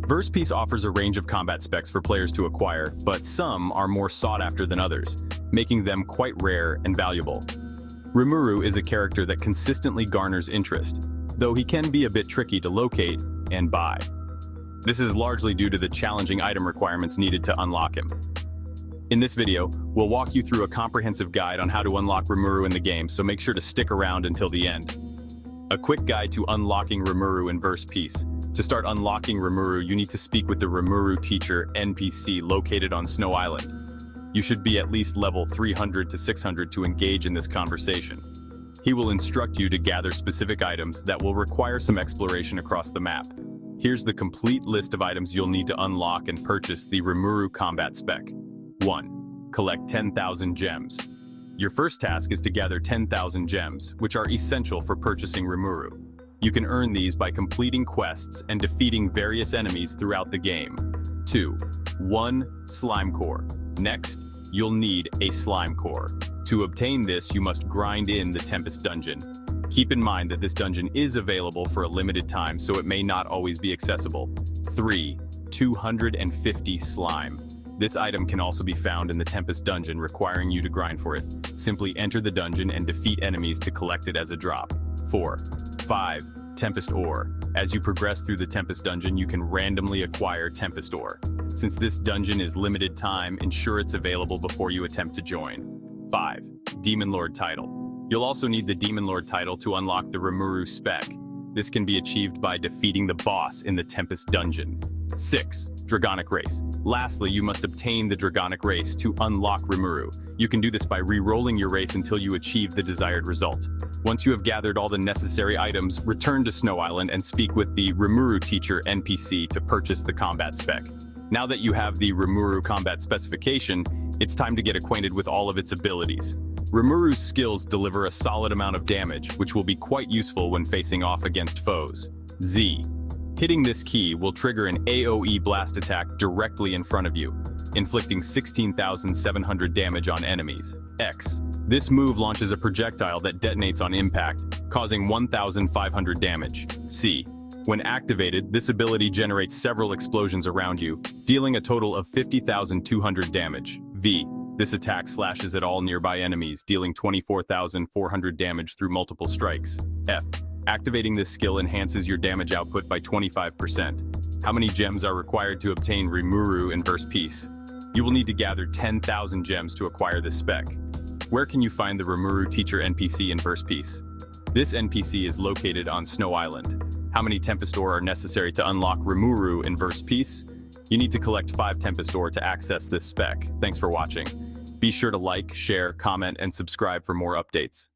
Verse Peace offers a range of combat specs for players to acquire, but some are more sought after than others, making them quite rare and valuable. Rimuru is a character that consistently garners interest, though he can be a bit tricky to locate and buy. This is largely due to the challenging item requirements needed to unlock him. In this video, we'll walk you through a comprehensive guide on how to unlock Rimuru in the game, so make sure to stick around until the end. A quick guide to unlocking Rimuru in Verse Peace. To start unlocking Rimuru, you need to speak with the Rimuru teacher NPC located on Snow Island. You should be at least level 300 to 600 to engage in this conversation. He will instruct you to gather specific items that will require some exploration across the map. Here's the complete list of items you'll need to unlock and purchase the Rimuru combat spec. 1. Collect 10,000 gems. Your first task is to gather 10,000 gems, which are essential for purchasing Rimuru. You can earn these by completing quests and defeating various enemies throughout the game. 2. 1 slime core. Next, you'll need a slime core. To obtain this, you must grind in the Tempest dungeon. Keep in mind that this dungeon is available for a limited time, so it may not always be accessible. 3. 250 slime. This item can also be found in the Tempest dungeon, requiring you to grind for it. Simply enter the dungeon and defeat enemies to collect it as a drop. 4. 5. Tempest ore. As you progress through the Tempest dungeon, you can randomly acquire Tempest ore. Since this dungeon is limited time, ensure it's available before you attempt to join. 5. Demon Lord title. You'll also need the Demon Lord title to unlock the Rimuru spec. This can be achieved by defeating the boss in the Tempest dungeon. 6. Dragonic race. Lastly, you must obtain the Dragonic race to unlock Rimuru. You can do this by re-rolling your race until you achieve the desired result. Once you have gathered all the necessary items, return to Snow Island and speak with the Rimuru teacher NPC to purchase the combat spec. Now that you have the Rimuru combat specification, it's time to get acquainted with all of its abilities. Rimuru's skills deliver a solid amount of damage, which will be quite useful when facing off against foes. Z. Hitting this key will trigger an AoE blast attack directly in front of you, inflicting 16,700 damage on enemies. X. This move launches a projectile that detonates on impact, causing 1,500 damage. C. When activated, this ability generates several explosions around you, dealing a total of 50,200 damage. V. This attack slashes at all nearby enemies, dealing 24,400 damage through multiple strikes. F. Activating this skill enhances your damage output by 25%. How many gems are required to obtain Rimuru in Verse Peace? You will need to gather 10,000 gems to acquire this spec. Where can you find the Rimuru teacher NPC in Verse Peace? This NPC is located on Snow Island. How many Tempest ore are necessary to unlock Rimuru in Verse Peace? You need to collect 5 Tempest ore to access this spec. Thanks for watching. Be sure to like, share, comment, and subscribe for more updates.